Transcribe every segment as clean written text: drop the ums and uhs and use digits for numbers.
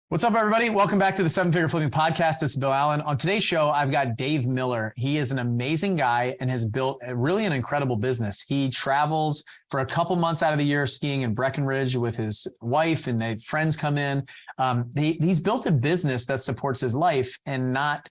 What's up, everybody? Welcome back to the Seven Figure Flipping Podcast. This is Bill Allen. On today's show, I've got Dave Miller. He is an amazing guy and has built really an incredible business. He travels for a couple months out of the year skiing in Breckenridge with his wife, and their friends come in. He's built a business that supports his life and not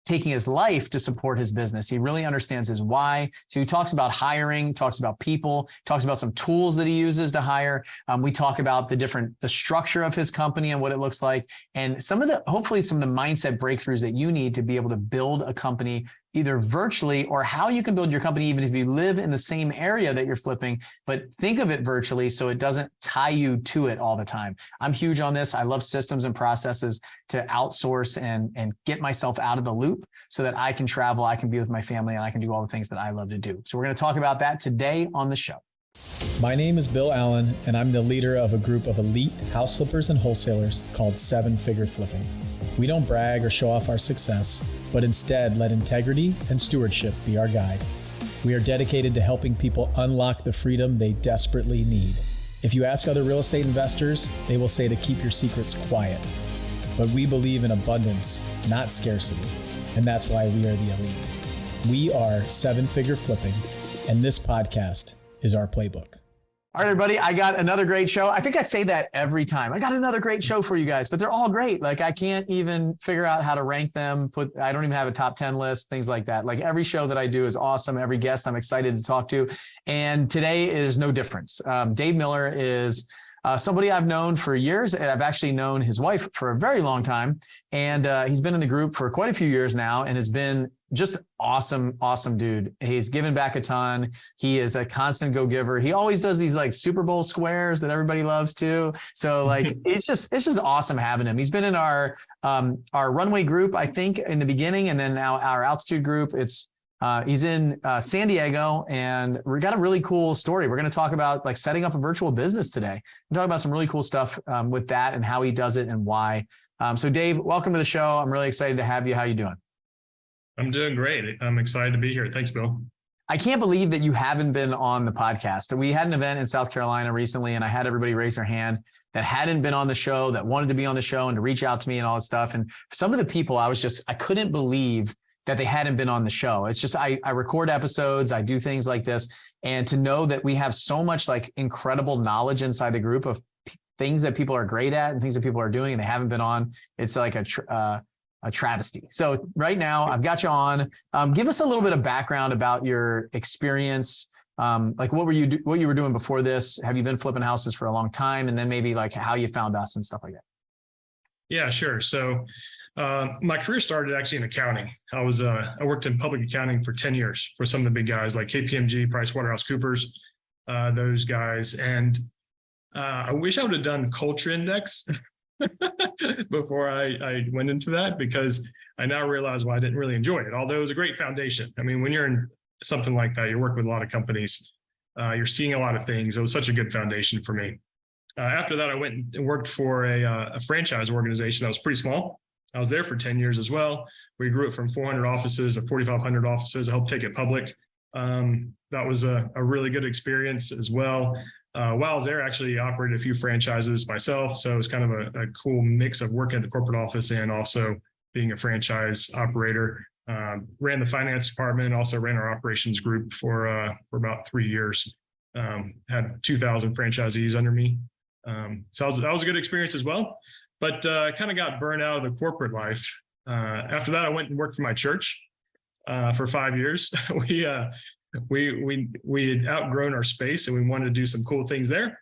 taking his life to support his business. He really understands his why. So he talks about hiring, talks about people, talks about some tools that he uses to hire. We talk about the structure of his company and what it looks like, and hopefully some of the mindset breakthroughs that you need to be able to build a company either virtually, or how you can build your company even if you live in the same area that you're flipping, but think of it virtually so it doesn't tie you to it all the time. I'm huge on this. I love systems and processes to outsource and get myself out of the loop so that I can travel, I can be with my family, and I can do all the things that I love to do. So we're going to talk about that today on the show. My name is Bill Allen, and I'm the leader of a group of elite house flippers and wholesalers called Seven Figure Flipping. We don't brag or show off our success, but instead let integrity and stewardship be our guide. We are dedicated to helping people unlock the freedom they desperately need. If you ask other real estate investors, they will say to keep your secrets quiet. But we believe in abundance, not scarcity, and that's why we are the elite. We are Seven Figure Flipping, and this podcast is our playbook. All right, everybody, I got another great show. I think I say that every time. I got another great show for you guys, but they're all great. Like, I can't even figure out how to rank them. I don't even have a top 10 list, things like that. Like, every show that I do is awesome. Every guest I'm excited to talk to. And today is no difference. Dave Miller is somebody I've known for years, and I've actually known his wife for a very long time. And he's been in the group for quite a few years now and has been just awesome dude. He's given back a ton. He is a constant go-giver. He always does these like Super Bowl squares that everybody loves too. So like, it's just awesome having him. He's been in our runway group, I think, in the beginning, and then now our altitude group. He's in San Diego, and we got a really cool story. We're going to talk about like setting up a virtual business today. We're talking about some really cool stuff with that and how he does it and why. So Dave, welcome to the show. I'm really excited to have you. How you doing? I'm doing great. I'm excited to be here. Thanks, Bill. I can't believe that you haven't been on the podcast. We had an event in South Carolina recently, and I had everybody raise their hand that hadn't been on the show, that wanted to be on the show and to reach out to me and all that stuff. And some of the people, I couldn't believe that they hadn't been on the show. It's just, I record episodes, I do things like this. And to know that we have so much like incredible knowledge inside the group of things that people are great at and things that people are doing and they haven't been on, it's like a travesty. So right now I've got you on. Give us a little bit of background about your experience. Like what you were doing before this? Have you been flipping houses for a long time? And then maybe like how you found us and stuff like that. Yeah, sure. So my career started actually in accounting. I worked in public accounting for 10 years for some of the big guys like KPMG, PricewaterhouseCoopers, those guys. And I wish I would have done culture index before I went into that, because I now realize why I didn't really enjoy it, although it was a great foundation. I mean, when you're in something like that, you work with a lot of companies, you're seeing a lot of things. It was such a good foundation for me. After that, I went and worked for a franchise organization that was pretty small. I was there for 10 years as well. We grew it from 400 offices to 4,500 offices. I helped take it public. That was a really good experience as well. While I was there, I actually operated a few franchises myself. So it was kind of a cool mix of working at the corporate office and also being a franchise operator. Ran the finance department, also ran our operations group for about 3 years. Had 2,000 franchisees under me. So that was a good experience as well, but kind of got burned out of the corporate life. After that, I went and worked for my church for 5 years. We had outgrown our space and we wanted to do some cool things there.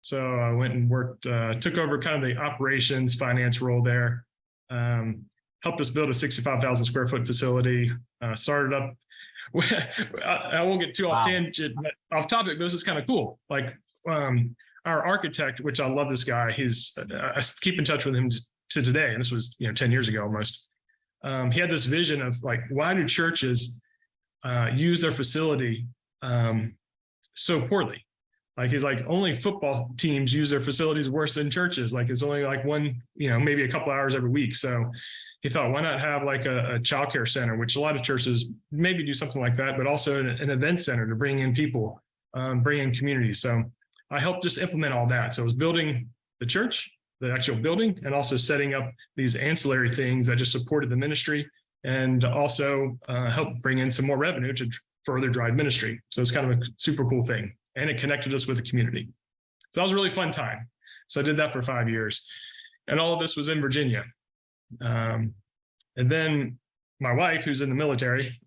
So I went and worked, took over kind of the operations finance role there. Helped us build a 65,000 square foot facility, started up. I won't get too off tangent, but off topic, but this is kind of cool. Like our architect, which I love this guy, I keep in touch with him to today. And this was 10 years ago almost. He had this vision of like, why do churches use their facility so poorly? Like, he's like, only football teams use their facilities worse than churches. Like, it's only like one, maybe a couple hours every week. So he thought, why not have like a childcare center, which a lot of churches maybe do something like that, but also an event center to bring in people, bring in communities. So I helped just implement all that. So it was building the church, the actual building, and also setting up these ancillary things that just supported the ministry and also helped bring in some more revenue to further drive ministry. So it's kind of a super cool thing. And it connected us with the community. So that was a really fun time. So I did that for 5 years. And all of this was in Virginia. And then my wife, who's in the military,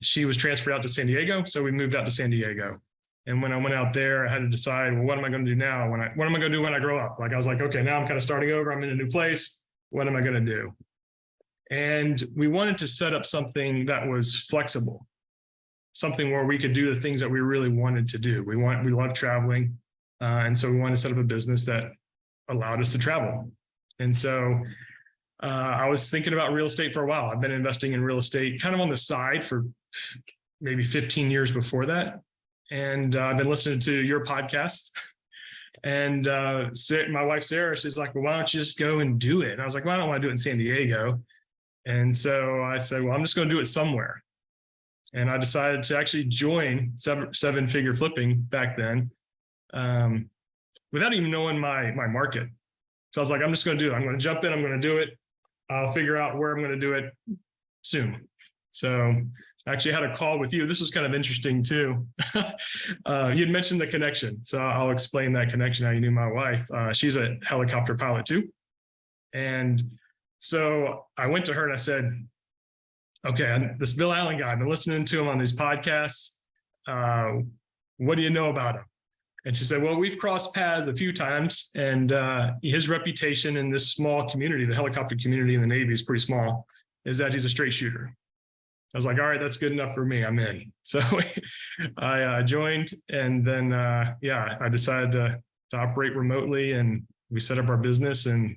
she was transferred out to San Diego. So we moved out to San Diego. And when I went out there, I had to decide, well, what am I going to do now? What am I going to do when I grow up? Like, I was like, okay, now I'm kind of starting over. I'm in a new place. What am I going to do? And we wanted to set up something that was flexible, something where we could do the things that we really wanted to do. We love traveling. And so we wanted to set up a business that allowed us to travel. And so I was thinking about real estate for a while. I've been investing in real estate kind of on the side for maybe 15 years before that. And I've been listening to your podcast. And my wife, Sarah, she's like, well, why don't you just go and do it? And I was like, well, I don't want to do it in San Diego. And so I said, well, I'm just going to do it somewhere. And I decided to actually join seven figure flipping back then without even knowing my market. So I was like, I'm just going to do it. I'm going to jump in. I'm going to do it. I'll figure out where I'm going to do it soon. So I actually had a call with you. This was kind of interesting too. You'd mentioned the connection. So I'll explain that connection, how you knew my wife. She's a helicopter pilot too. And so I went to her and I said, okay, this Bill Allen guy, I've been listening to him on these podcasts. What do you know about him? And she said, well, we've crossed paths a few times, and his reputation in this small community, the helicopter community in the Navy is pretty small, is that he's a straight shooter. I was like, all right, that's good enough for me. I'm in. So I joined, and then, I decided to operate remotely, and we set up our business, and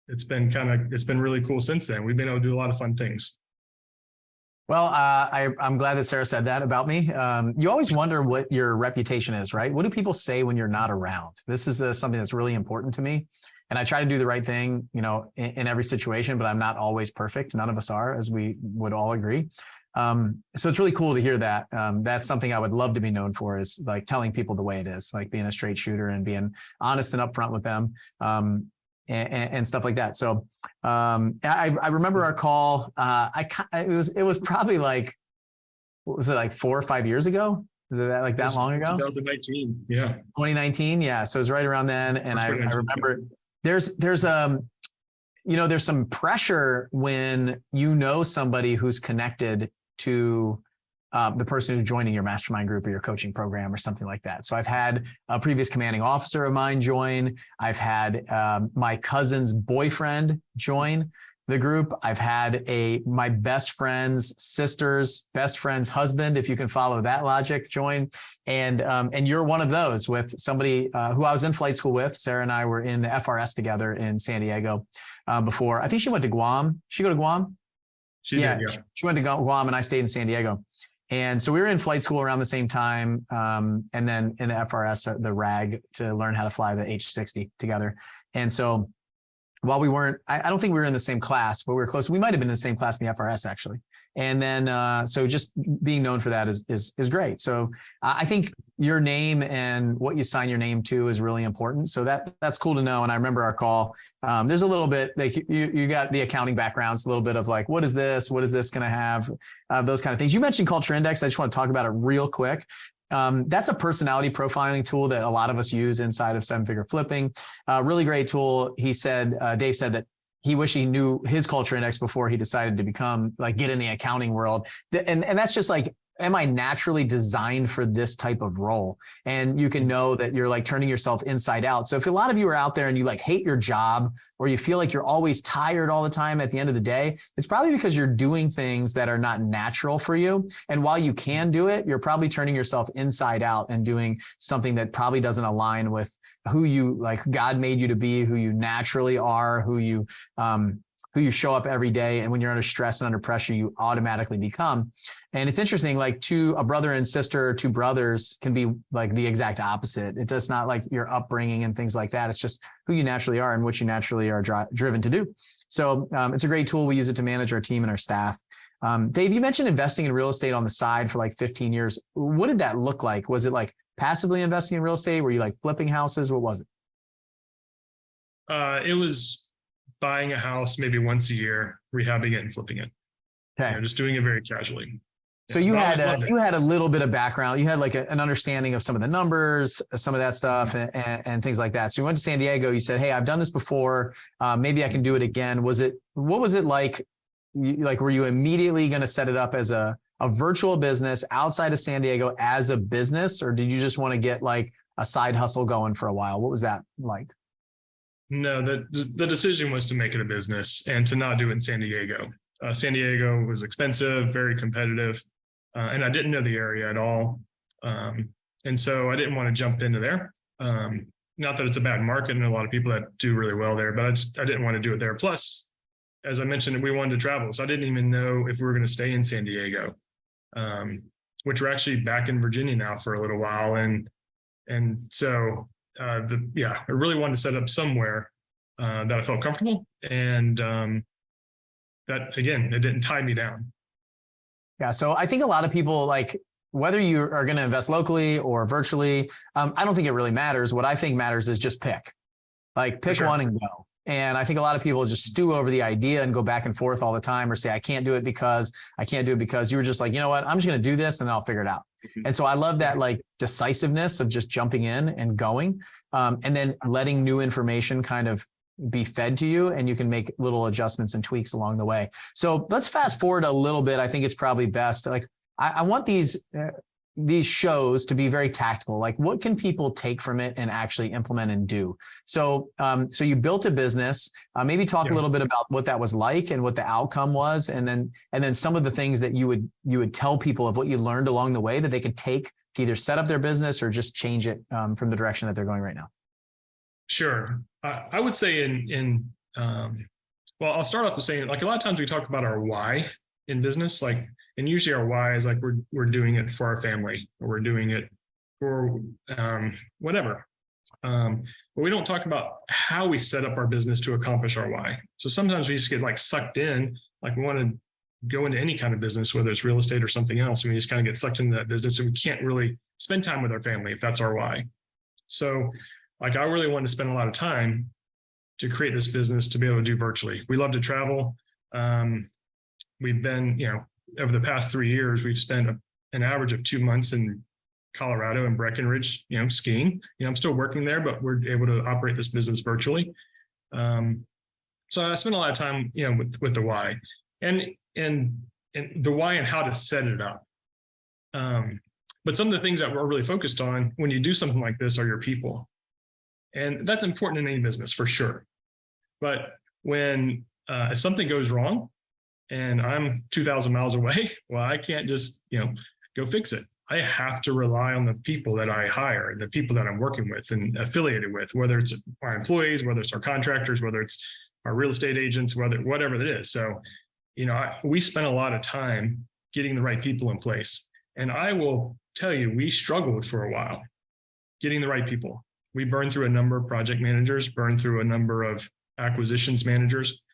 it's been really cool since then. We've been able to do a lot of fun things. Well, I'm glad that Sarah said that about me. You always wonder what your reputation is, right? What do people say when you're not around? This is something that's really important to me. And I try to do the right thing, in every situation, but I'm not always perfect. None of us are, as we would all agree. So it's really cool to hear that. That's something I would love to be known for, is like telling people the way it is, like being a straight shooter and being honest and upfront with them. And stuff like that. So I remember our call. It was probably like, what was it, like 4 or 5 years ago? Is it that long ago? 2019. Yeah. 2019. Yeah. So it was right around then. And I remember there's some pressure when somebody who's connected to the person who's joining your mastermind group or your coaching program or something like that. So I've had a previous commanding officer of mine join. I've had my cousin's boyfriend join the group. I've had my best friend's sister's best friend's husband, if you can follow that logic, join. And you're one of those, with somebody who I was in flight school with. Sarah and I were in the FRS together in San Diego before. I think she went to Guam. She go to Guam? She did, yeah. She went to Guam, and I stayed in San Diego. And so we were in flight school around the same time, and then in the FRS, the RAG, to learn how to fly the H-60 together. And so while we weren't, I don't think we were in the same class, but we were close. We might've been in the same class in the FRS, actually. And then, so just being known for that is great. So I think your name and what you sign your name to is really important. So that's cool to know. And I remember our call. There's a little bit like you got the accounting backgrounds, a little bit of like, what is this? What is this going to have? Those kind of things. You mentioned Culture Index. I just want to talk about it real quick. That's a personality profiling tool that a lot of us use inside of Seven Figure Flipping. Really great tool. Dave said that he wished he knew his Culture Index before he decided to get in the accounting world. And that's just like, am I naturally designed for this type of role? And you can know that you're like turning yourself inside out. So if a lot of you are out there and you like hate your job, or you feel like you're always tired all the time at the end of the day, it's probably because you're doing things that are not natural for you. And while you can do it, you're probably turning yourself inside out and doing something that probably doesn't align with who God made you to be, who you naturally are, who you show up every day. And when you're under stress and under pressure, you automatically become. And it's interesting, like a brother and sister, two brothers can be like the exact opposite. It does not like your upbringing and things like that. It's just who you naturally are and what you naturally are driven to do. So it's a great tool. We use it to manage our team and our staff. Dave, you mentioned investing in real estate on the side for like 15 years. What did that look like? Was it like passively investing in real estate? Were you like flipping houses? What was it? It was buying a house maybe once a year, rehabbing it and flipping it. Okay. Just doing it very casually. So you had a little bit of background. You had like an understanding of some of the numbers, some of that stuff, and things like that. So you went to San Diego. You said, "Hey, I've done this before. Maybe I can do it again." What was it like? Like, were you immediately going to set it up as a virtual business outside of San Diego as a business, or did you just want to get like a side hustle going for a while? What was that like? No, the decision was to make it a business and to not do it in San Diego. San Diego was expensive, very competitive. And I didn't know the area at all. And so I didn't want to jump into there. Not that it's a bad market and a lot of people that do really well there, but I didn't want to do it there. Plus, as I mentioned, we wanted to travel. So I didn't even know if we were going to stay in San Diego, which we're actually back in Virginia now for a little while. And so, I really wanted to set up somewhere that I felt comfortable. And that, again, it didn't tie me down. Yeah. So I think a lot of people, like, whether you are going to invest locally or virtually, I don't think it really matters. What I think matters is just pick one and go. And I think a lot of people just stew over the idea and go back and forth all the time, or say, I can't do it because you were just like, you know what, I'm just going to do this and then I'll figure it out. Mm-hmm. And so I love that like decisiveness of just jumping in and going, and then letting new information kind of be fed to you, and you can make little adjustments and tweaks along the way. So let's fast forward a little bit. I think it's probably best. Like, I want these shows to be very tactical. Like, what can people take from it and actually implement and do? So, so you built a business. Maybe talk a little bit about what that was like and what the outcome was, and then some of the things that you would tell people of what you learned along the way that they could take to either set up their business or just change it from the direction that they're going right now. Sure. I would say well, I'll start off with saying, like, a lot of times we talk about our why in business, like, and usually our why is like, we're doing it for our family, or we're doing it for whatever. But we don't talk about how we set up our business to accomplish our why. So sometimes we just get like sucked in, like we want to go into any kind of business, whether it's real estate or something else, and we just kind of get sucked into that business, and we can't really spend time with our family if that's our why. So, like, I really wanted to spend a lot of time to create this business to be able to do virtually. We love to travel. We've been, over the past 3 years, we've spent an average of 2 months in Colorado and Breckenridge, skiing. I'm still working there, but we're able to operate this business virtually. So I spent a lot of time, with the why and the why and how to set it up. But some of the things that we're really focused on when you do something like this are your people. And that's important in any business for sure. But when, if something goes wrong and I'm 2,000 miles away, well, I can't just, go fix it. I have to rely on the people that I hire, the people that I'm working with and affiliated with, whether it's our employees, whether it's our contractors, whether it's our real estate agents, whatever it is. So, we spent a lot of time getting the right people in place. And I will tell you, we struggled for a while getting the right people. We burned through a number of project managers, burned through a number of acquisitions managers,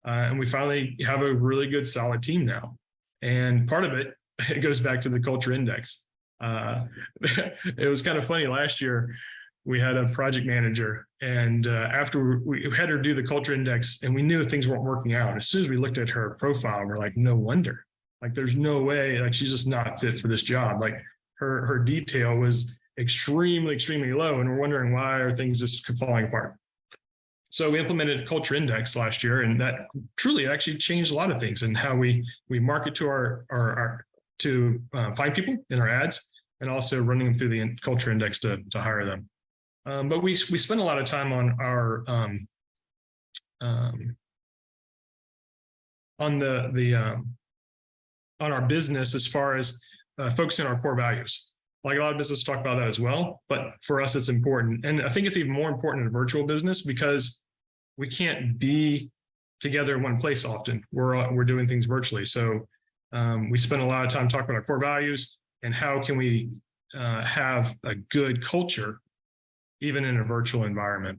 and we finally have a really good, solid team now. And part of it goes back to the culture index. It was kind of funny. Last year, we had a project manager, and after we had her do the culture index, and we knew things weren't working out. As soon as we looked at her profile, we're like, no wonder. Like, there's no way. Like, she's just not fit for this job. Like, her detail was extremely, extremely low, and we're wondering why are things just falling apart. So we implemented a culture index last year, and that truly actually changed a lot of things in how we market to our find people in our ads, and also running them through the culture index to hire them. But we spent a lot of time on our on our business as far as focusing on our core values. Like, a lot of businesses talk about that as well, but for us, it's important. And I think it's even more important in a virtual business because we can't be together in one place often. We're doing things virtually. So we spend a lot of time talking about our core values and how can we have a good culture even in a virtual environment.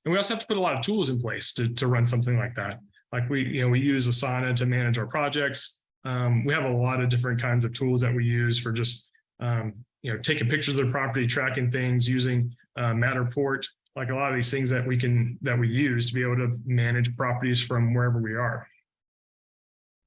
And we also have to put a lot of tools in place to run something like that. Like, we use Asana to manage our projects. We have a lot of different kinds of tools that we use for just taking pictures of the property, tracking things, using Matterport. like a lot of these things that we use to be able to manage properties from wherever we are.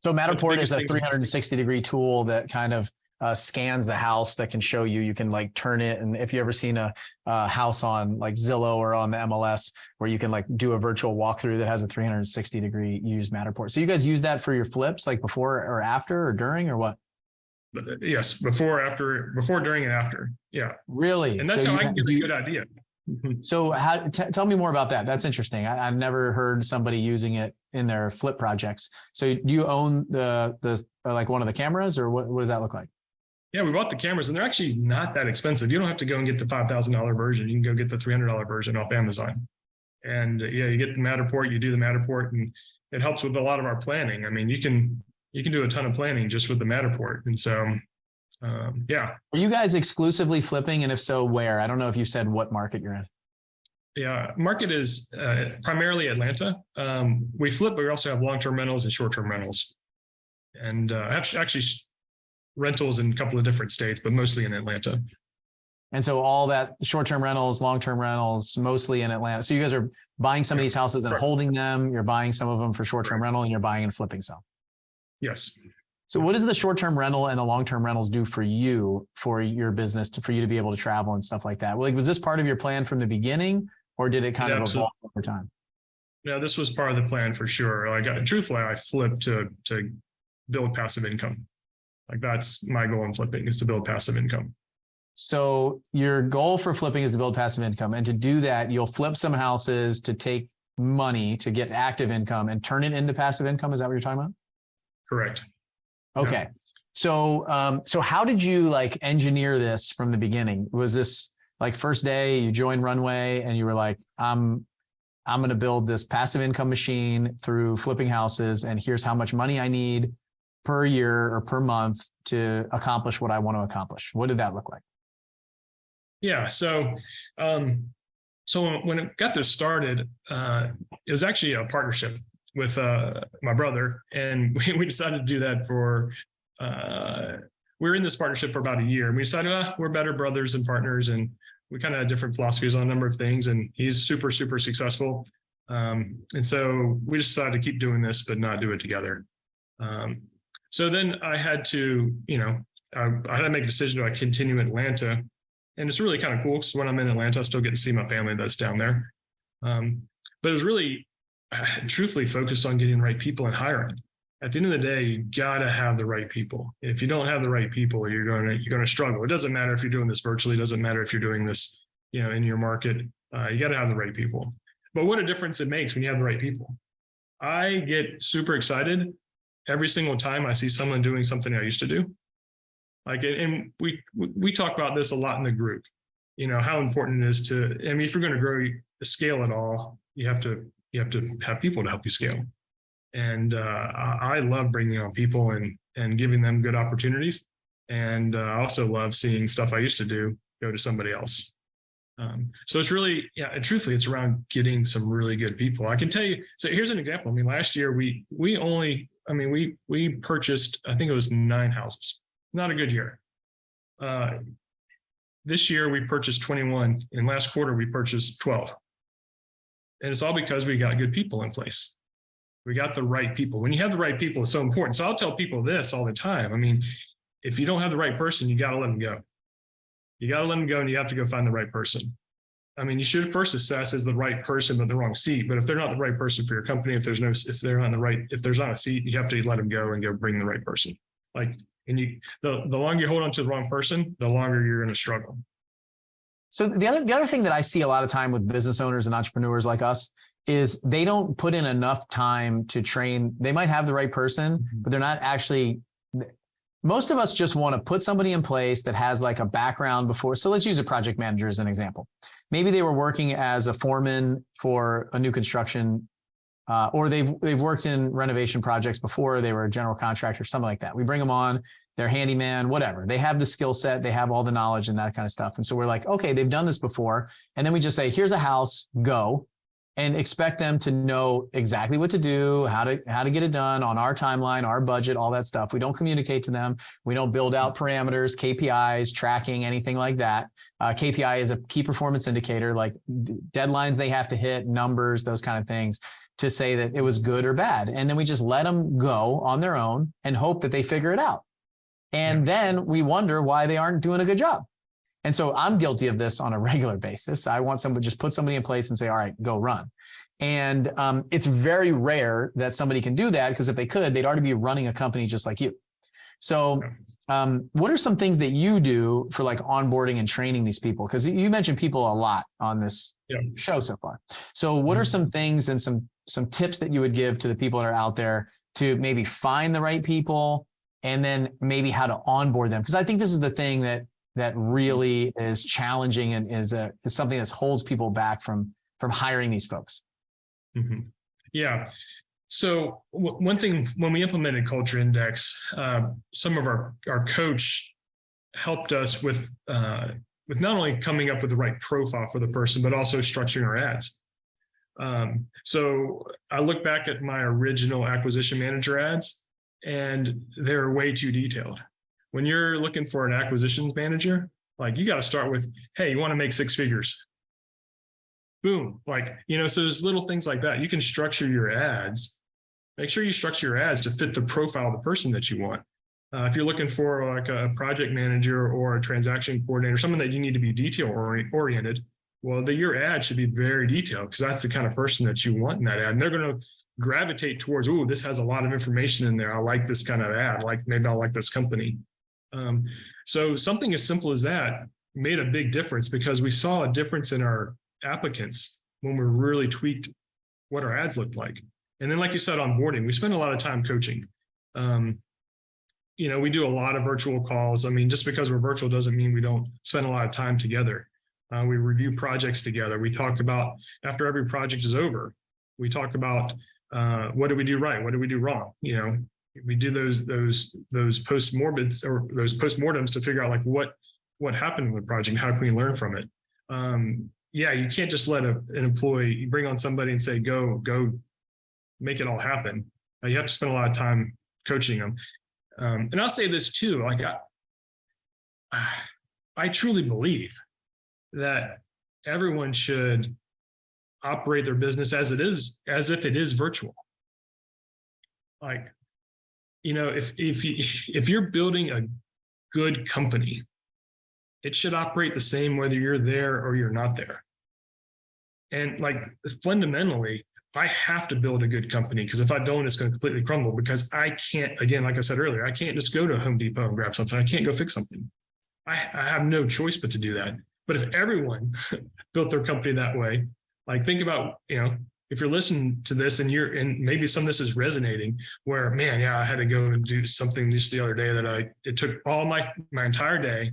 So Matterport is a 360-degree tool that kind of scans the house, that can show you can like turn it. And if you ever seen a house on like Zillow or on the MLS where you can like do a virtual walkthrough that has a 360-degree, you use Matterport. So you guys use that for your flips, like before or after or during or what? Yes, before, during, and after. Yeah. Really? And that's how I can get a good idea. So tell me more about that. That's interesting. I've never heard somebody using it in their flip projects. So do you own the like one of the cameras, or what does that look like? Yeah, we bought the cameras, and they're actually not that expensive. You don't have to go and get the $5,000 version. You can go get the $300 version off Amazon. And yeah, you get the Matterport, you do the Matterport, and it helps with a lot of our planning. I mean, you can do a ton of planning just with the Matterport. And so, yeah. Are you guys exclusively flipping? And if so, where? I don't know if you said what market you're in. Yeah, market is primarily Atlanta. We flip, but we also have long-term rentals and short-term rentals. And actually rentals in a couple of different states, but mostly in Atlanta. And so all that short-term rentals, long-term rentals, mostly in Atlanta. So you guys are buying some of these houses and holding them. You're buying some of them for short-term rental, and you're buying and flipping some. Yes. So what does the short-term rental and the long-term rentals do for you, for your business, for you to be able to travel and stuff like that? Like, was this part of your plan from the beginning, or did it kind of evolve over time? No, this was part of the plan for sure. Like, truthfully, I flipped to build passive income. Like, that's my goal in flipping, is to build passive income. So your goal for flipping is to build passive income. And to do that, you'll flip some houses to take money to get active income and turn it into passive income. Is that what you're talking about? Correct. Okay. Yeah. So how did you like engineer this from the beginning? Was this like first day you joined Runway and you were like, I'm going to build this passive income machine through flipping houses, and here's how much money I need per year or per month to accomplish what I want to accomplish? What did that look like? Yeah. So when it got this started, it was actually a partnership with my brother, and we decided to do that for. We were in this partnership for about a year, and we decided we're better brothers and partners, and we kind of had different philosophies on a number of things. And he's super, super successful, and so we just decided to keep doing this, but not do it together. So then I had to, I had to make a decision. Do I continue in Atlanta? And it's really kind of cool because when I'm in Atlanta, I still get to see my family that's down there. But it was really, truthfully, focused on getting the right people and hiring. At the end of the day, you gotta have the right people. If you don't have the right people, you're gonna struggle. It doesn't matter if you're doing this virtually. It doesn't matter if you're doing this, in your market. You gotta have the right people. But what a difference it makes when you have the right people. I get super excited every single time I see someone doing something I used to do. Like, and we talk about this a lot in the group. How important it is to. I mean, if you're going to grow the scale at all, you have to have people to help you scale. And I love bringing on people and giving them good opportunities. And I also love seeing stuff I used to do go to somebody else. So it's really, truthfully, it's around getting some really good people. I can tell you. So here's an example. I mean, last year we purchased, I think it was 9 houses. Not a good year. This year we purchased 21, and last quarter we purchased 12. And it's all because we got good people in place. We got the right people. When you have the right people, it's so important. So I'll tell people this all the time. I mean, if you don't have the right person, you got to let them go. You got to let them go, and you have to go find the right person. I mean, you should first assess as the right person, but the wrong seat. But if they're not the right person for your company, if there's not a seat, you have to let them go and go bring the right person. The longer you hold on to the wrong person, the longer you're going to struggle. So the other thing that I see a lot of time with business owners and entrepreneurs like us is they don't put in enough time to train. They might have the right person, but they're not actually. Most of us just want to put somebody in place that has like a background before. So let's use a project manager as an example. Maybe they were working as a foreman for a new construction, or they've worked in renovation projects before. They were a general contractor, something like that. We bring them on, they're handyman, whatever. They have the skill set, they have all the knowledge and that kind of stuff. And so we're like, okay, they've done this before. And then we just say, here's a house, go. and expect them to know exactly what to do, how to get it done on our timeline, our budget, all that stuff. We don't communicate to them. We don't build out parameters, KPIs, tracking, anything like that. KPI is a key performance indicator, like deadlines they have to hit, numbers, those kind of things, to say that it was good or bad. And then we just let them go on their own and hope that they figure it out. And then we wonder why they aren't doing a good job. And so I'm guilty of this on a regular basis. I want somebody, just put somebody in place and say, all right, go run. And it's very rare that somebody can do that, because if they could, they'd already be running a company just like you. So what are some things that you do for like onboarding and training these people? Because you mentioned people a lot on this show so far. So what are some things and some tips that you would give to the people that are out there to maybe find the right people, and then maybe how to onboard them? Because I think this is the thing that really is challenging and is something that holds people back from hiring these folks. Mm-hmm. Yeah. So one thing, when we implemented Culture Index, some of our coach helped us with not only coming up with the right profile for the person, but also structuring our ads. So I look back at my original acquisition manager ads, and they're way too detailed. When you're looking for an acquisitions manager, like, you got to start with, hey, you want to make 6 figures. Boom. Like, so there's little things like that. You can structure your ads. Make sure you structure your ads to fit the profile of the person that you want. If you're looking for like a project manager or a transaction coordinator, someone that you need to be detail oriented, well, your ad should be very detailed, because that's the kind of person that you want in that ad. And they're going to gravitate towards, oh, this has a lot of information in there. I like this kind of ad. Like, maybe I'll like this company. So something as simple as that made a big difference, because we saw a difference in our applicants when we really tweaked what our ads looked like. And then, like you said, onboarding, we spend a lot of time coaching. We do a lot of virtual calls. I mean, just because we're virtual doesn't mean we don't spend a lot of time together. We review projects together. We talk about, after every project is over, we talk about what did we do right? What did we do wrong? We do those postmortems to figure out like what happened with the project, how can we learn from it? You can't just let an employee, bring on somebody and say, go make it all happen. You have to spend a lot of time coaching them. And I'll say this too, like I truly believe that everyone should operate their business as if it is virtual. Like, if you're building a good company, it should operate the same whether you're there or you're not there. And like, fundamentally, I have to build a good company, because if I don't, it's going to completely crumble, because I can't, again, like I said earlier, I can't just go to Home Depot and grab something. I can't go fix something. I have no choice but to do that. But if everyone built their company that way, like, think about, if you're listening to this and maybe some of this is resonating, where, man, I had to go and do something just the other day that it took all my entire day,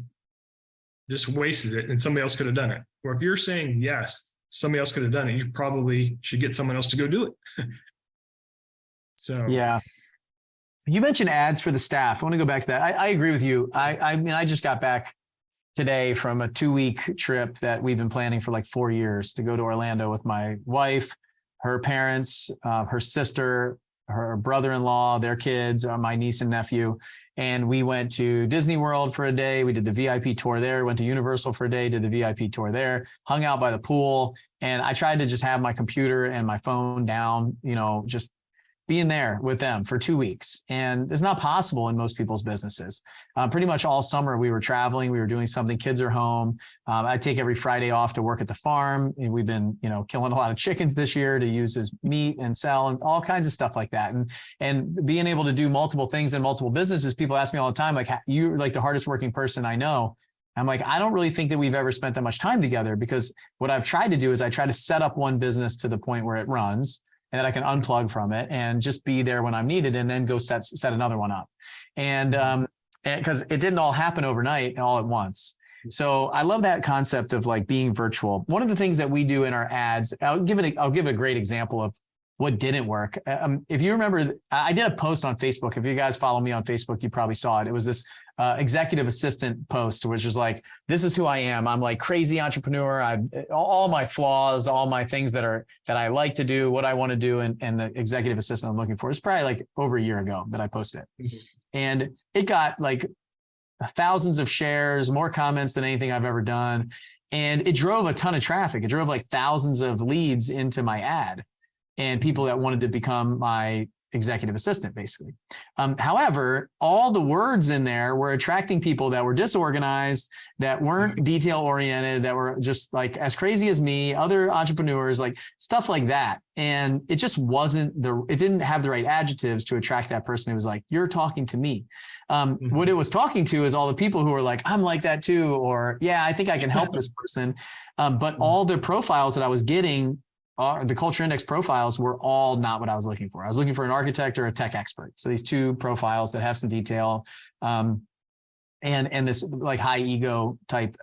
just wasted it, and somebody else could have done it. Or if you're saying, yes, somebody else could have done it, you probably should get someone else to go do it. So, yeah. You mentioned ads for the staff. I want to go back to that. I agree with you. I mean, I just got back today from a 2-week trip that we've been planning for like 4 years, to go to Orlando with my wife, her parents, her sister, her brother-in-law, their kids, my niece and nephew. And we went to Disney World for a day. We did the VIP tour there, went to Universal for a day, did the VIP tour there, hung out by the pool. And I tried to just have my computer and my phone down, just being there with them for 2 weeks. And it's not possible in most people's businesses. Pretty much all summer we were traveling, we were doing something, kids are home. I take every Friday off to work at the farm. And we've been, killing a lot of chickens this year to use as meat and sell and all kinds of stuff like that. And being able to do multiple things in multiple businesses, people ask me all the time, like, you're like the hardest working person I know. I'm like, I don't really think that we've ever spent that much time together, because what I've tried to do is I try to set up one business to the point where it runs, and that I can unplug from it and just be there when I'm needed, and then go set another one up. And because it didn't all happen overnight, all at once. So I love that concept of like being virtual. One of the things that we do in our ads, I'll give a great example of what didn't work. If you remember, I did a post on Facebook. If you guys follow me on Facebook, you probably saw it. It was this executive assistant post, which was like, this is who I am. I'm like crazy entrepreneur. All my flaws, all my things that I like to do, what I want to do. And the executive assistant I'm looking for is probably like over a year ago that I posted it. Mm-hmm. And it got like thousands of shares, more comments than anything I've ever done. And it drove a ton of traffic. It drove like thousands of leads into my ad and people that wanted to become my executive assistant, basically. However, all the words in there were attracting people that were disorganized, that weren't detail oriented, that were just like as crazy as me, other entrepreneurs, like stuff like that. And it just it didn't have the right adjectives to attract that person who was like, you're talking to me. What it was talking to is all the people who were like, I'm like that too, or yeah, I think I can help this person. But all the profiles that I was getting, the culture index profiles, were all not what I was looking for. I was looking for an architect or a tech expert. So these two profiles that have some detail, and this like high ego type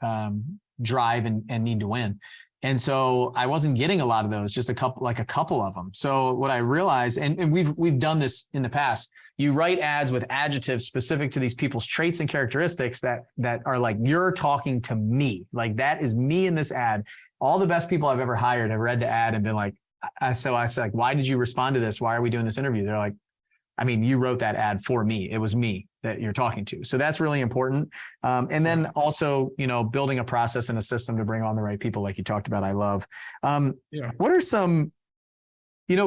drive and need to win. And so I wasn't getting a lot of those, just a couple of them. So what I realized, and we've done this in the past, you write ads with adjectives specific to these people's traits and characteristics that are like, you're talking to me. Like that is me in this ad. All the best people I've ever hired have read the ad and been like, so I said, like, why did you respond to this? Why are we doing this interview? They're like, I mean, you wrote that ad for me. It was me that you're talking to. So that's really important. And then also, building a process and a system to bring on the right people, like you talked about, I love. What are some,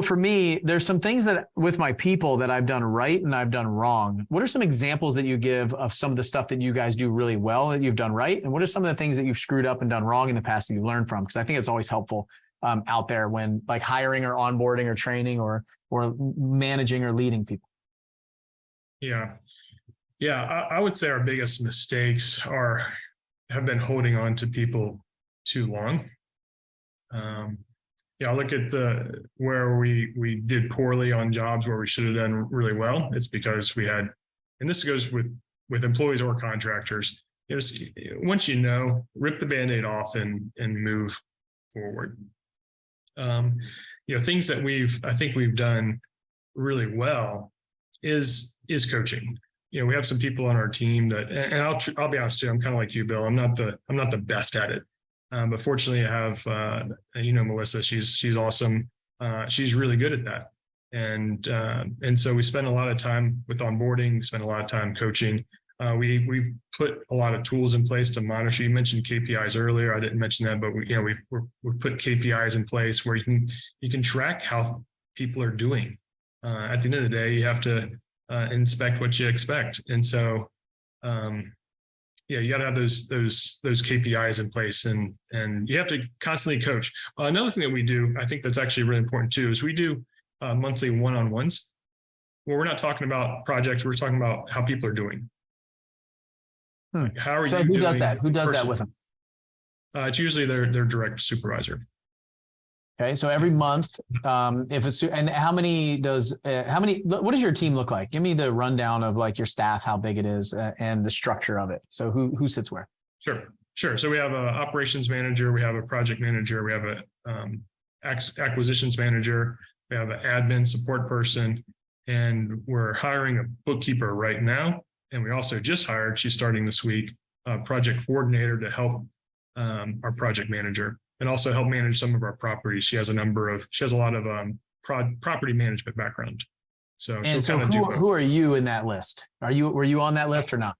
for me, there's some things that with my people that I've done right and I've done wrong. What are some examples that you give of some of the stuff that you guys do really well that you've done right? And what are some of the things that you've screwed up and done wrong in the past that you've learned from? Because I think it's always helpful out there when like hiring or onboarding or training or managing or leading people. Yeah. I would say our biggest mistakes have been holding on to people too long. I look at where we did poorly on jobs where we should have done really well. It's because we had, and this goes with employees or contractors. Once rip the Band-Aid off and move forward. Things that I think we've done really well is coaching. We have some people on our team that, and I'll be honest too, I'm kind of like you, Bill. I'm not the best at it. But fortunately I have, Melissa, she's awesome. She's really good at that. And so we spend a lot of time with onboarding, spend a lot of time coaching. We've put a lot of tools in place to monitor. You mentioned KPIs earlier. I didn't mention that, but we've put KPIs in place where you can track how people are doing. At the end of the day, you have to inspect what you expect. And so, you got to have those KPIs in place, and you have to constantly coach. Another thing that we do, I think that's actually really important too, is we do monthly one-on-ones where we're not talking about projects. We're talking about how people are doing. Like, how are you doing? Who does that? Who does that with them? It's usually their direct supervisor. Okay, so every month, what does your team look like? Give me the rundown of like your staff, how big it is, and the structure of it. So who sits where? Sure. So we have an operations manager, we have a project manager, we have a acquisitions manager, we have an admin support person, and we're hiring a bookkeeper right now. And we also just hired, she's starting this week, a project coordinator to help our project manager, and also help manage some of our properties. She has a lot of property management background. So who are you in that list? Were you on that list or not?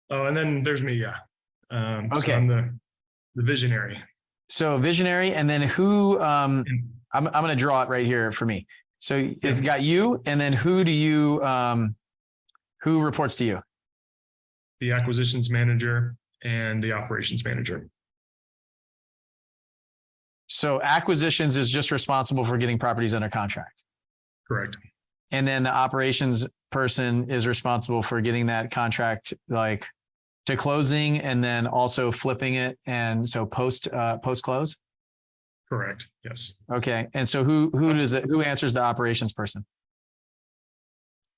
Oh, and then there's me. Yeah. Okay. So I'm the visionary. So visionary, and then who? I'm going to draw it right here for me. So it's got you, and then who do you? Who reports to you? The acquisitions manager and the operations manager. So acquisitions is just responsible for getting properties under contract. Correct. And then the operations person is responsible for getting that contract like to closing and then also flipping it. And so post close. Correct. Yes. Okay. And so who answers the operations person?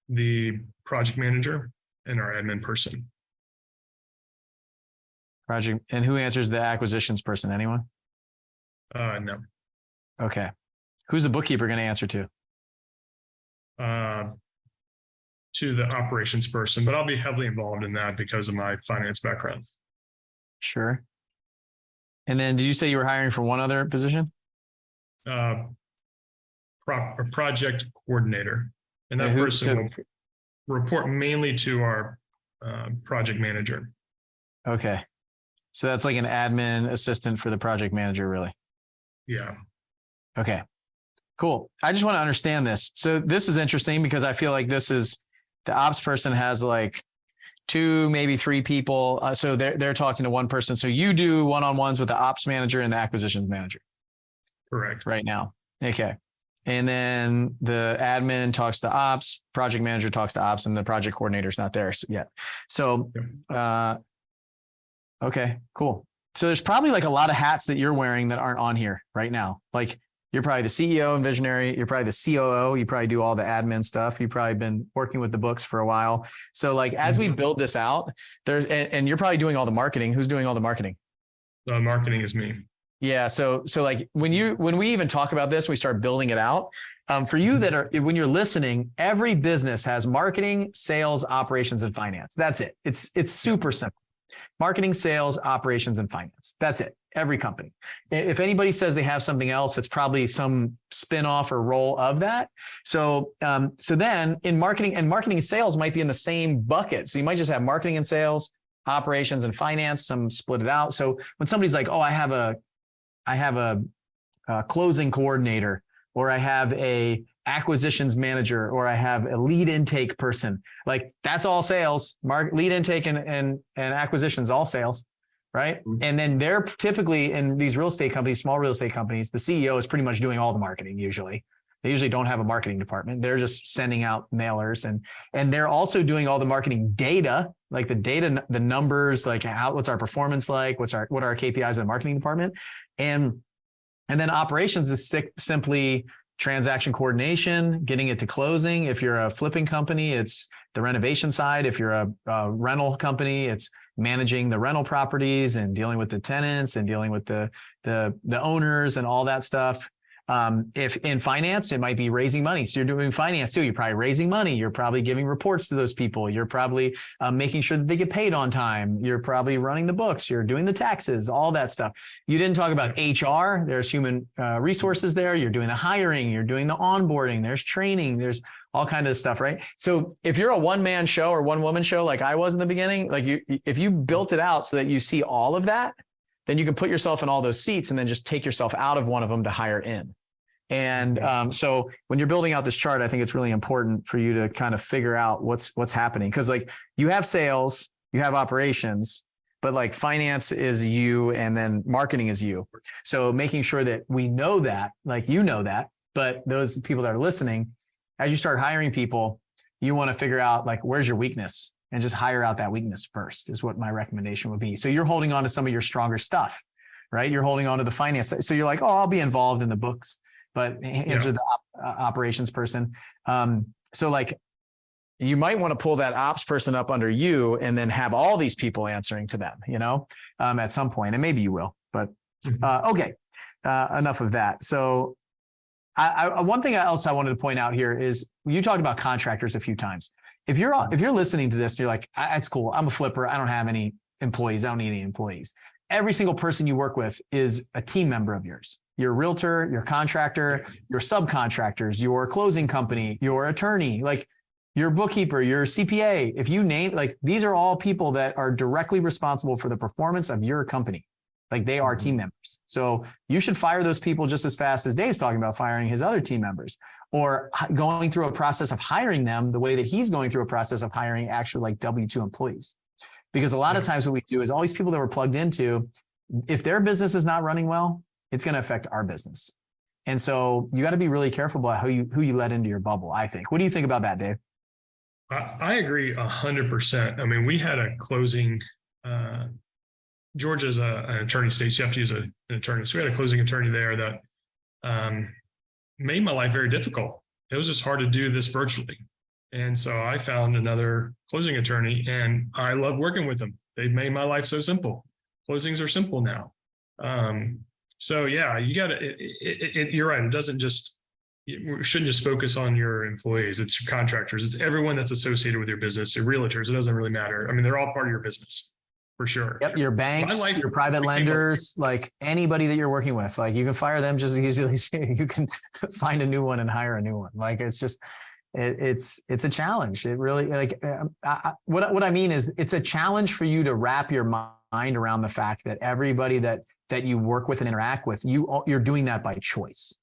The project manager and our admin person. And who answers the acquisitions person? Anyone? No. Okay. Who's the bookkeeper going to answer to? to the operations person, but I'll be heavily involved in that because of my finance background. Sure. And then did you say you were hiring for one other position? A project coordinator, and that person will report mainly to our project manager. Okay. So that's like an admin assistant for the project manager, really? Yeah. Okay, cool. I just want to understand this. So this is interesting because I feel like this is the ops person has like 2, maybe 3 people. So they're talking to one person. So you do one-on-ones with the ops manager and the acquisitions manager. Correct. Right now. Okay. And then the admin talks to ops, project manager talks to ops, and the project coordinator's not there yet. So, okay, cool. So there's probably like a lot of hats that you're wearing that aren't on here right now. Like you're probably the CEO and visionary. You're probably the COO. You probably do all the admin stuff. You've probably been working with the books for a while. So like, as we build this out, and you're probably doing all the marketing. Who's doing all the marketing? Marketing is me. Yeah. So like when we even talk about this, we start building it out. For you when you're listening, every business has marketing, sales, operations, and finance. That's it. It's super simple. Marketing, sales, operations, and finance. That's it. Every company. If anybody says they have something else, it's probably some spin-off or role of that. So then in marketing and sales might be in the same bucket. So you might just have marketing and sales, operations and finance, some split it out. So when somebody's like, oh, I have a closing coordinator, or I have a acquisitions manager, or I have a lead intake person, like that's all sales. Lead intake and acquisitions, all sales, right? Mm-hmm. And then they're typically in these real estate companies, small real estate companies, the CEO is pretty much doing all the marketing usually. They usually don't have a marketing department. They're just sending out mailers, and they're also doing all the marketing data, like the data, the numbers, like what's our performance like, what are our KPIs in the marketing department. And then operations is simply transaction coordination, getting it to closing. If you're a flipping company, it's the renovation side. If you're a rental company, it's managing the rental properties and dealing with the tenants and dealing with the owners and all that stuff. If in finance, it might be raising money. So you're doing finance too. You're probably raising money. You're probably giving reports to those people. You're probably making sure that they get paid on time. You're probably running the books. You're doing the taxes, all that stuff. You didn't talk about HR. There's human resources there. You're doing the hiring. You're doing the onboarding. There's training. There's all kinds of stuff, right? So if you're a one-man show or one-woman show, like I was in the beginning, like if you built it out so that you see all of that, then you can put yourself in all those seats and then just take yourself out of one of them to hire in. And so when you're building out this chart, I think it's really important for you to kind of figure out what's happening. Because like you have sales, you have operations, but like finance is you and then marketing is you. So making sure that we know that, like you know that, but those people that are listening, as you start hiring people, you want to figure out like where's your weakness and just hire out that weakness first is what my recommendation would be. So you're holding on to some of your stronger stuff, right? You're holding on to the finance. So you're like, oh, I'll be involved in the books, but answer the operations person. So like you might want to pull that ops person up under you and then have all these people answering to them, at some point, and maybe you will, but okay. Enough of that. So one thing else I wanted to point out here is you talked about contractors a few times. If you're listening to this, and you're like, that's cool. I'm a flipper. I don't have any employees. I don't need any employees. Every single person you work with is a team member of yours. Your realtor, your contractor, your subcontractors, your closing company, your attorney, like your bookkeeper, your CPA. If you name, like these are all people that are directly responsible for the performance of your company. Like they are team members. So you should fire those people just as fast as Dave's talking about firing his other team members, or going through a process of hiring them the way that he's going through a process of hiring actual like W-2 employees. Because a lot of times what we do is all these people that we're plugged into, if their business is not running well, it's going to affect our business. And so you got to be really careful about who you let into your bubble, I think. What do you think about that, Dave? I agree 100%. I mean, we had a closing, Georgia's an attorney state. So you have to use an attorney. So we had a closing attorney there that made my life very difficult. It was just hard to do this virtually. And so I found another closing attorney and I love working with them. They've made my life so simple. Closings are simple now. So yeah, you got to, you're right. It doesn't just we shouldn't just focus on your employees. It's your contractors. It's everyone that's associated with your business, your realtors. It doesn't really matter. I mean, they're all part of your business for sure. Yep. Your banks, your private lenders, like anybody that you're working with, like you can fire them just as easily as you can find a new one and hire a new one. Like it's just, it's a challenge. It really, like, what I mean is it's a challenge for you to wrap your mind around the fact that everybody that you work with and interact with, you're doing that by choice.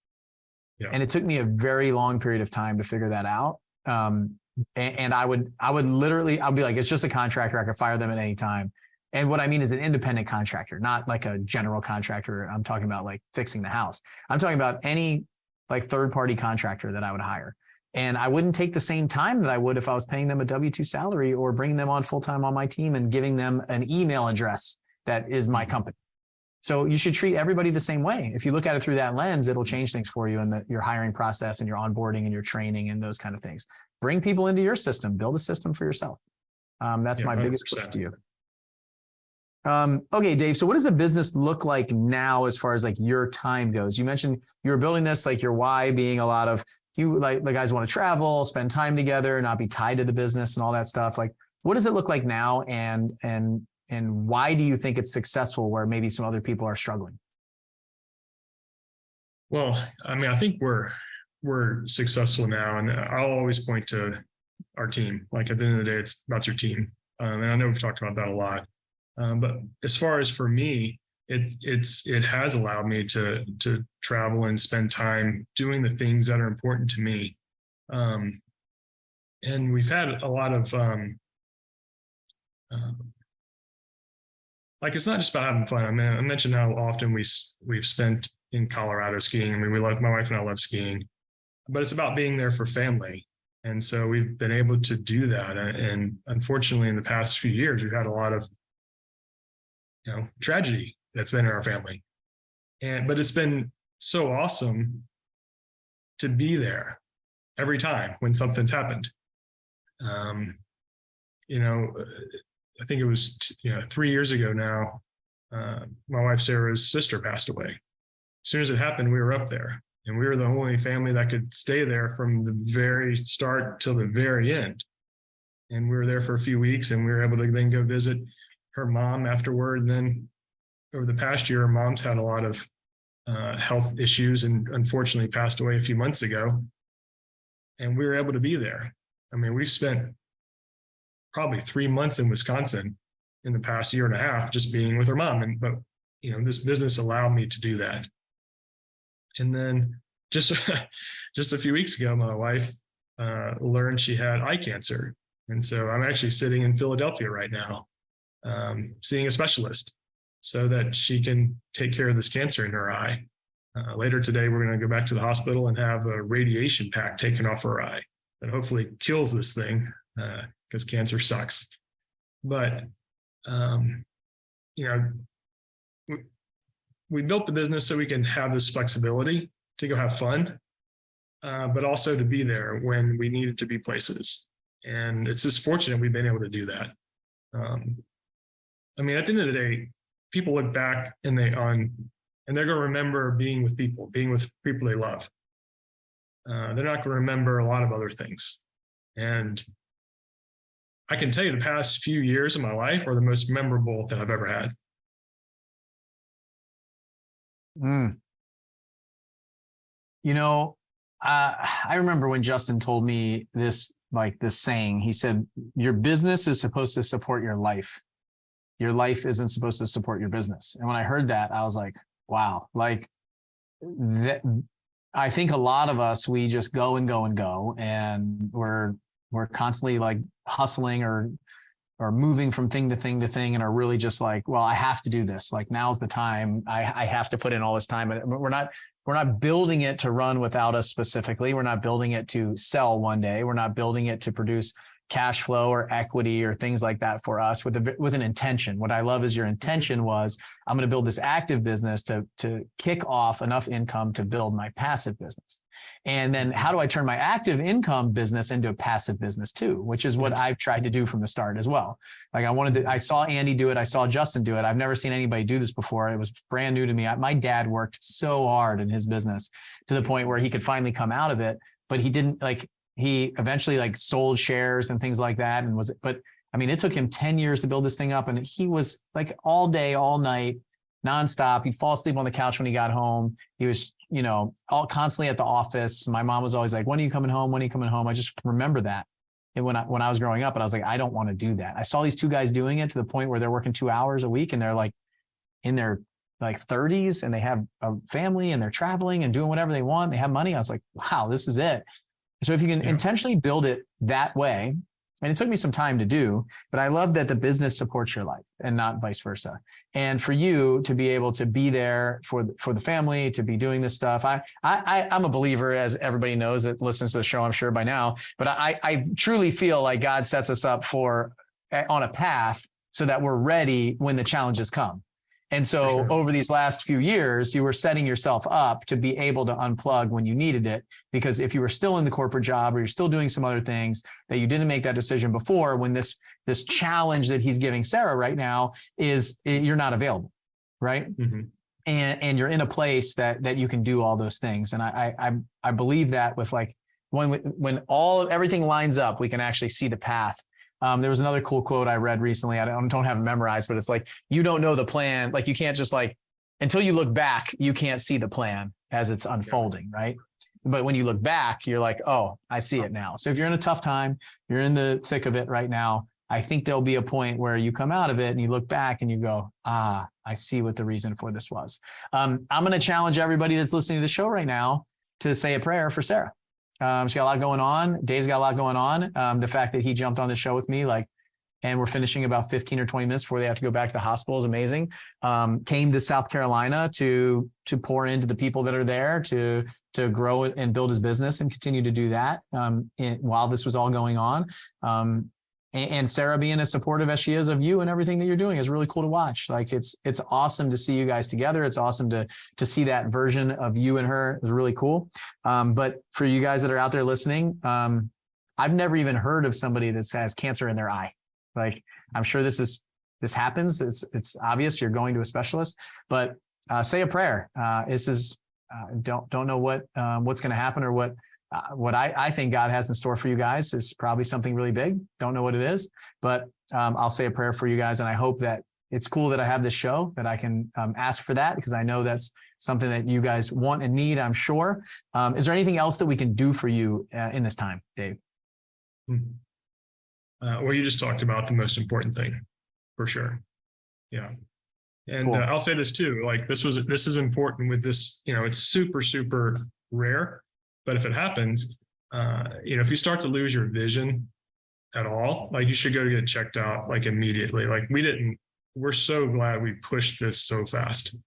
Yeah. And it took me a very long period of time to figure that out. And I would literally, I'd be like, it's just a contractor. I could fire them at any time. And what I mean is an independent contractor, not like a general contractor. I'm talking about like fixing the house. I'm talking about any like third-party contractor that I would hire. And I wouldn't take the same time that I would if I was paying them a W-2 salary or bringing them on full-time on my team and giving them an email address that is my company. So you should treat everybody the same way. If you look at it through that lens, it'll change things for you in your hiring process and your onboarding and your training and those kind of things. Bring people into your system, build a system for yourself. That's my 100%. Biggest push to you. Okay, Dave. So what does the business look like now as far as like your time goes? You mentioned you were building this, like your why being a lot of you like the guys want to travel, spend time together, not be tied to the business and all that stuff. Like, what does it look like now? And why do you think it's successful where maybe some other people are struggling? Well, I mean, I think we're successful now, and I'll always point to our team. Like at the end of the day, it's about your team. And I know we've talked about that a lot. But as far as for me, it has allowed me to travel and spend time doing the things that are important to me. And we've had a lot of like it's not just about having fun. I mean, I mentioned how often we've spent in Colorado skiing. I mean, my wife and I love skiing, but it's about being there for family. And so we've been able to do that. And unfortunately, in the past few years, we've had a lot of tragedy that's been in our family. But it's been so awesome to be there every time when something's happened. I think it was 3 years ago now, my wife Sarah's sister passed away. As soon as it happened, we were up there, and we were the only family that could stay there from the very start till the very end. And we were there for a few weeks, and we were able to then go visit her mom afterward. And then over the past year, her mom's had a lot of health issues and unfortunately passed away a few months ago. And we were able to be there. I mean, we've spent probably 3 months in Wisconsin in the past year and a half just being with her mom. But this business allowed me to do that. And then just a few weeks ago, my wife learned she had eye cancer. And so I'm actually sitting in Philadelphia right now, seeing a specialist so that she can take care of this cancer in her eye. Later today, we're going to go back to the hospital and have a radiation pack taken off her eye that hopefully kills this thing, because cancer sucks. But, we built the business so we can have this flexibility to go have fun, but also to be there when we needed to be places. And it's just fortunate we've been able to do that. I mean, at the end of the day, people look back and they're going to remember being with people they love. They're not going to remember a lot of other things. And I can tell you the past few years of my life are the most memorable that I've ever had. I remember when Justin told me this saying. He said, your business is supposed to support your life. Your life isn't supposed to support your business. And when I heard that, I was like, wow, like that. I think a lot of us, we just go and go and go, and we're constantly like hustling or moving from thing to thing to thing, and are really just like, well, I have to do this. Like, now's the time. I have to put in all this time. And we're not building it to run without us specifically. We're not building it to sell one day. We're not building it to produce cash flow or equity or things like that for us with an intention. What I love is your intention was, I'm going to build this active business to kick off enough income to build my passive business. And then how do I turn my active income business into a passive business too, which is what I've tried to do from the start as well. Like I saw Andy do it. I saw Justin do it. I've never seen anybody do this before. It was brand new to me. My dad worked so hard in his business to the point where he could finally come out of it, but he didn't he eventually sold shares and things like that. But I mean, it took him 10 years to build this thing up. And he was all day, all night, nonstop. He'd fall asleep on the couch when he got home. He was, all constantly at the office. My mom was always like, when are you coming home? When are you coming home? I just remember that. And when I was growing up, and I was like, I don't want to do that. I saw these two guys doing it to the point where they're working 2 hours a week and they're in their 30s and they have a family and they're traveling and doing whatever they want. They have money. I was like, wow, this is it. So if you can intentionally build it that way, and it took me some time to do, but I love that the business supports your life and not vice versa. And for you to be able to be there for the family, to be doing this stuff. I'm a believer, as everybody knows that listens to the show, I'm sure by now, but I truly feel like God sets us up on a path so that we're ready when the challenges come. And so over these last few years, you were setting yourself up to be able to unplug when you needed it, because if you were still in the corporate job or you're still doing some other things that you didn't make that decision before, when this challenge that he's giving Sarah right now you're not available, right? Mm-hmm. And you're in a place that you can do all those things. And I believe that with when everything lines up, we can actually see the path. There was another cool quote I read recently. I don't have it memorized, but it's you don't know the plan. You can't just until you look back, you can't see the plan as it's unfolding, right? But when you look back, you're like, oh, I see it now. So if you're in a tough time, you're in the thick of it right now, I think there'll be a point where you come out of it and you look back and you go, I see what the reason for this was. I'm going to challenge everybody that's listening to the show right now to say a prayer for Sarah. She's got a lot going on. Dave's got a lot going on. The fact that he jumped on the show with me, and we're finishing about 15 or 20 minutes before they have to go back to the hospital is amazing. Came to South Carolina to pour into the people that are there, to grow it and build his business and continue to do that while this was all going on. And Sarah being as supportive as she is of you and everything that you're doing is really cool to watch. It's awesome to see you guys together. It's awesome to see that version of you and her. Is really cool. But for you guys that are out there listening, I've never even heard of somebody that has cancer in their eye. I'm sure this happens. It's obvious you're going to a specialist, but say a prayer. Don't know what's going to happen or what I think God has in store for you guys is probably something really big. Don't know what it is, but I'll say a prayer for you guys. And I hope that it's cool that I have this show, that I can ask for that, because I know that's something that you guys want and need, I'm sure. Is there anything else that we can do for you in this time, Dave? Well, you just talked about the most important thing, for sure. Yeah. And cool. I'll say this too, this is important with this, it's super, super rare. But if it happens, if you start to lose your vision at all, you should go to get checked out immediately. We're so glad we pushed this so fast.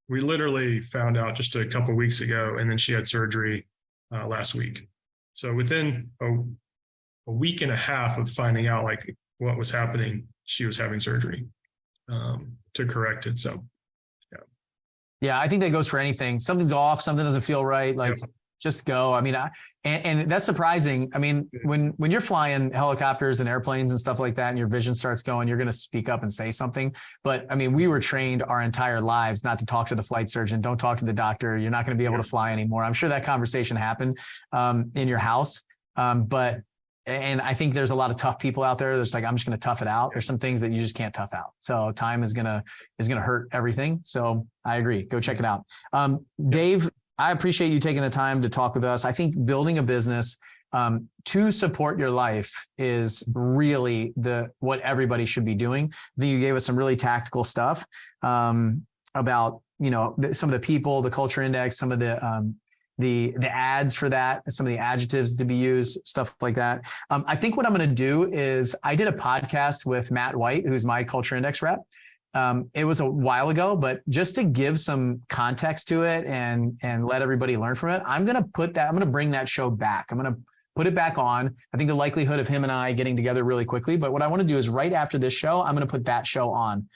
We literally found out just a couple of weeks ago, and then she had surgery last week. So within a week and a half of finding out what was happening, she was having surgery to correct it. So. Yeah, I think that goes for anything. Something's off, something doesn't feel right. Just go. I mean, and that's surprising. I mean, when you're flying helicopters and airplanes and stuff like that, and your vision starts going, you're going to speak up and say something. But I mean, we were trained our entire lives not to talk to the flight surgeon. Don't talk to the doctor. You're not going to be able to fly anymore. I'm sure that conversation happened in your house. And I think there's a lot of tough people out there. There's I'm just going to tough it out. There's some things that you just can't tough out. So time is going to hurt everything. So I agree. Go check it out. Dave, I appreciate you taking the time to talk with us. I think building a business to support your life is really what everybody should be doing. I think you gave us some really tactical stuff about, some of the people, the culture index, some of the ads for that, some of the adjectives to be used, stuff like that. I think what I'm going to do is I did a podcast with Matt White, who's my culture index rep. It was a while ago, but just to give some context to it and let everybody learn from it, I'm going to bring that show back. I'm going to put it back on. I think the likelihood of him and I getting together really quickly, but what I want to do is right after this show, I'm going to put that show on.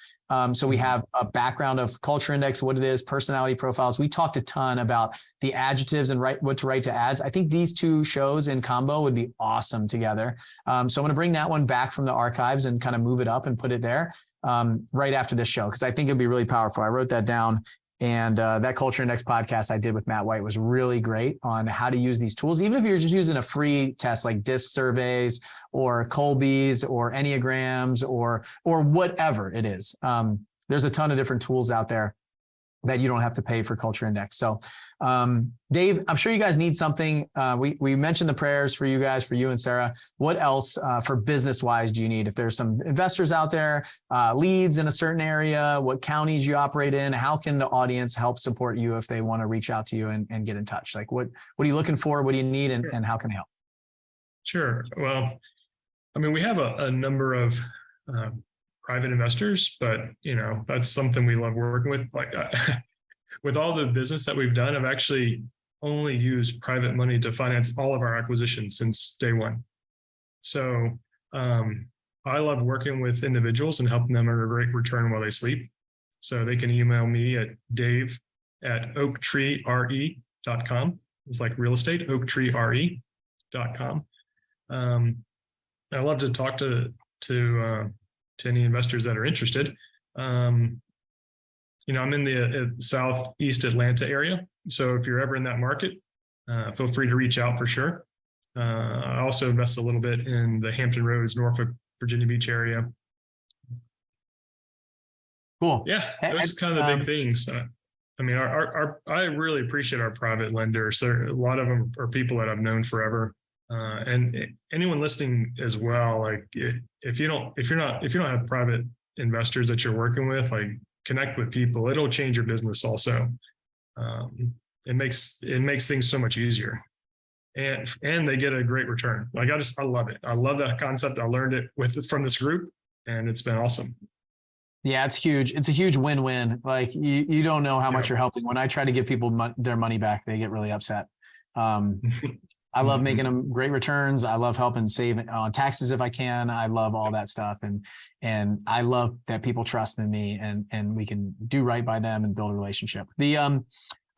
So we have a background of culture index, what it is, personality profiles. We talked a ton about the adjectives and what to write to ads. I think these two shows in combo would be awesome together. So I'm going to bring that one back from the archives and kind of move it up and put it there right after this show, because I think it'd be really powerful. I wrote that down. And that Culture Index podcast I did with Matt White was really great on how to use these tools. Even if you're just using a free test like DISC surveys or Colby's or Enneagrams or whatever it is. There's a ton of different tools out there that you don't have to pay for Culture Index. So Dave, I'm sure you guys need something. We mentioned the prayers for you guys, for you and Sarah. What else for business-wise do you need? If there's some investors out there, leads in a certain area, what counties you operate in, how can the audience help support you if they want to reach out to you and get in touch? Like what are you looking for? What do you need? And how can I help? Sure. Well, I mean, we have a number of private investors, but that's something we love working with. Like with all the business that we've done, I've actually only used private money to finance all of our acquisitions since day one. So I love working with individuals and helping them earn a great return while they sleep. So they can email me at dave@oaktreere.com. It's like real estate, oaktreere.com. I love to talk to any investors that are interested. I'm in the Southeast Atlanta area. So if you're ever in that market, feel free to reach out for sure. I also invest a little bit in the Hampton Roads, Norfolk, Virginia Beach area. Cool. Yeah, those are kind of the big things. I mean, I really appreciate our private lenders. A lot of them are people that I've known forever. And anyone listening as well, like if you don't have private investors that you're working with, like connect with people. It'll change your business also. It makes things so much easier, and they get a great return. Like I love it. I love that concept. I learned it from this group, and it's been awesome. Yeah, it's huge. It's a huge win-win. Like you don't know how much you're helping. When I try to give people their money back, they get really upset. I love making them great returns. I love helping save on taxes if I can. I love all that stuff. And I love that people trust in me and we can do right by them and build a relationship. The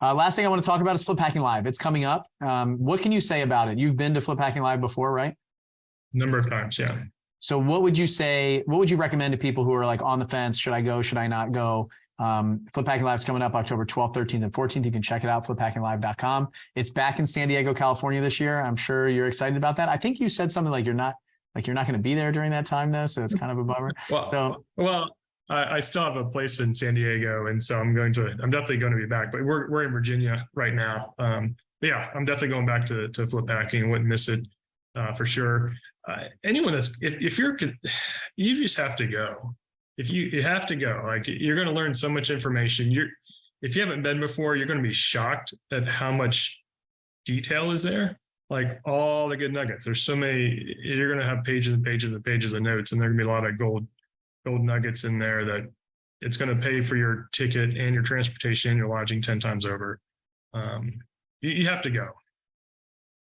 last thing I want to talk about is Flip Hacking Live. It's coming up. What can you say about it? You've been to Flip Hacking Live before, right? Number of times, yeah. So what would you recommend to people who are like on the fence? Should I go? Should I not go? Flip Hacking Live is coming up October 12th, 13th, and 14th. You can check it out, fliphackinglive.com. It's back in San Diego, California this year. I'm sure you're excited about that. I think you said something like you're not going to be there during that time though. So it's kind of a bummer. I still have a place in San Diego. And so I'm definitely going to be back, but we're in Virginia right now. Yeah, I'm definitely going back to Flip Hacking. Wouldn't miss it for sure. Anyone you just have to go. If you have to go, like you're going to learn so much information. If you haven't been before, you're going to be shocked at how much detail is there. Like all the good nuggets. There's so many. You're going to have pages and pages and pages of notes, and there are going to be a lot of gold nuggets in there that it's going to pay for your ticket and your transportation and your lodging 10 times over. You have to go.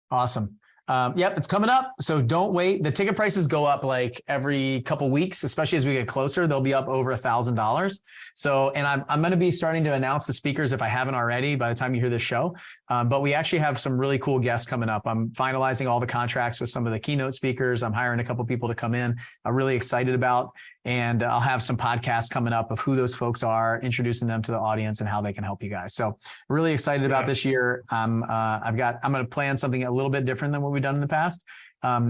Awesome. Yep, it's coming up. So don't wait. The ticket prices go up like every couple weeks, especially as we get closer. They'll be up over $1,000. So, and I'm going to be starting to announce the speakers if I haven't already by the time you hear this show. But we actually have some really cool guests coming up. I'm finalizing all the contracts with some of the keynote speakers. I'm hiring a couple people to come in. I'm really excited about. And I'll have some podcasts coming up of who those folks are, introducing them to the audience and how they can help you guys. So really excited about this year. I'm going to plan something a little bit different than what we've done in the past,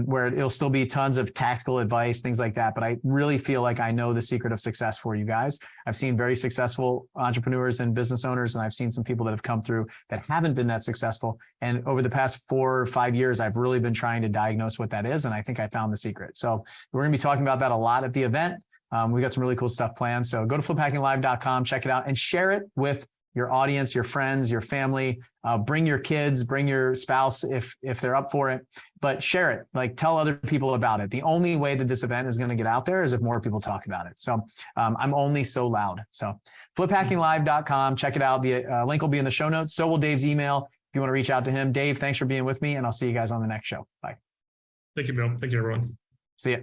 where it'll still be tons of tactical advice, things like that. But I really feel like I know the secret of success for you guys. I've seen very successful entrepreneurs and business owners, and I've seen some people that have come through that haven't been that successful. And over the past 4 or 5 years, I've really been trying to diagnose what that is. And I think I found the secret. So we're going to be talking about that a lot at the event. We got some really cool stuff planned. So go to fliphackinglive.com, check it out, and share it with your audience, your friends, your family. Bring your kids, bring your spouse if they're up for it, but share it. Like tell other people about it. The only way that this event is going to get out there is if more people talk about it. So I'm only so loud. So fliphackinglive.com, check it out. The link will be in the show notes. So will Dave's email. you want to reach out to him. Dave, thanks for being with me, and I'll see you guys on the next show. Bye. Thank you, Bill. Thank you, everyone. See ya.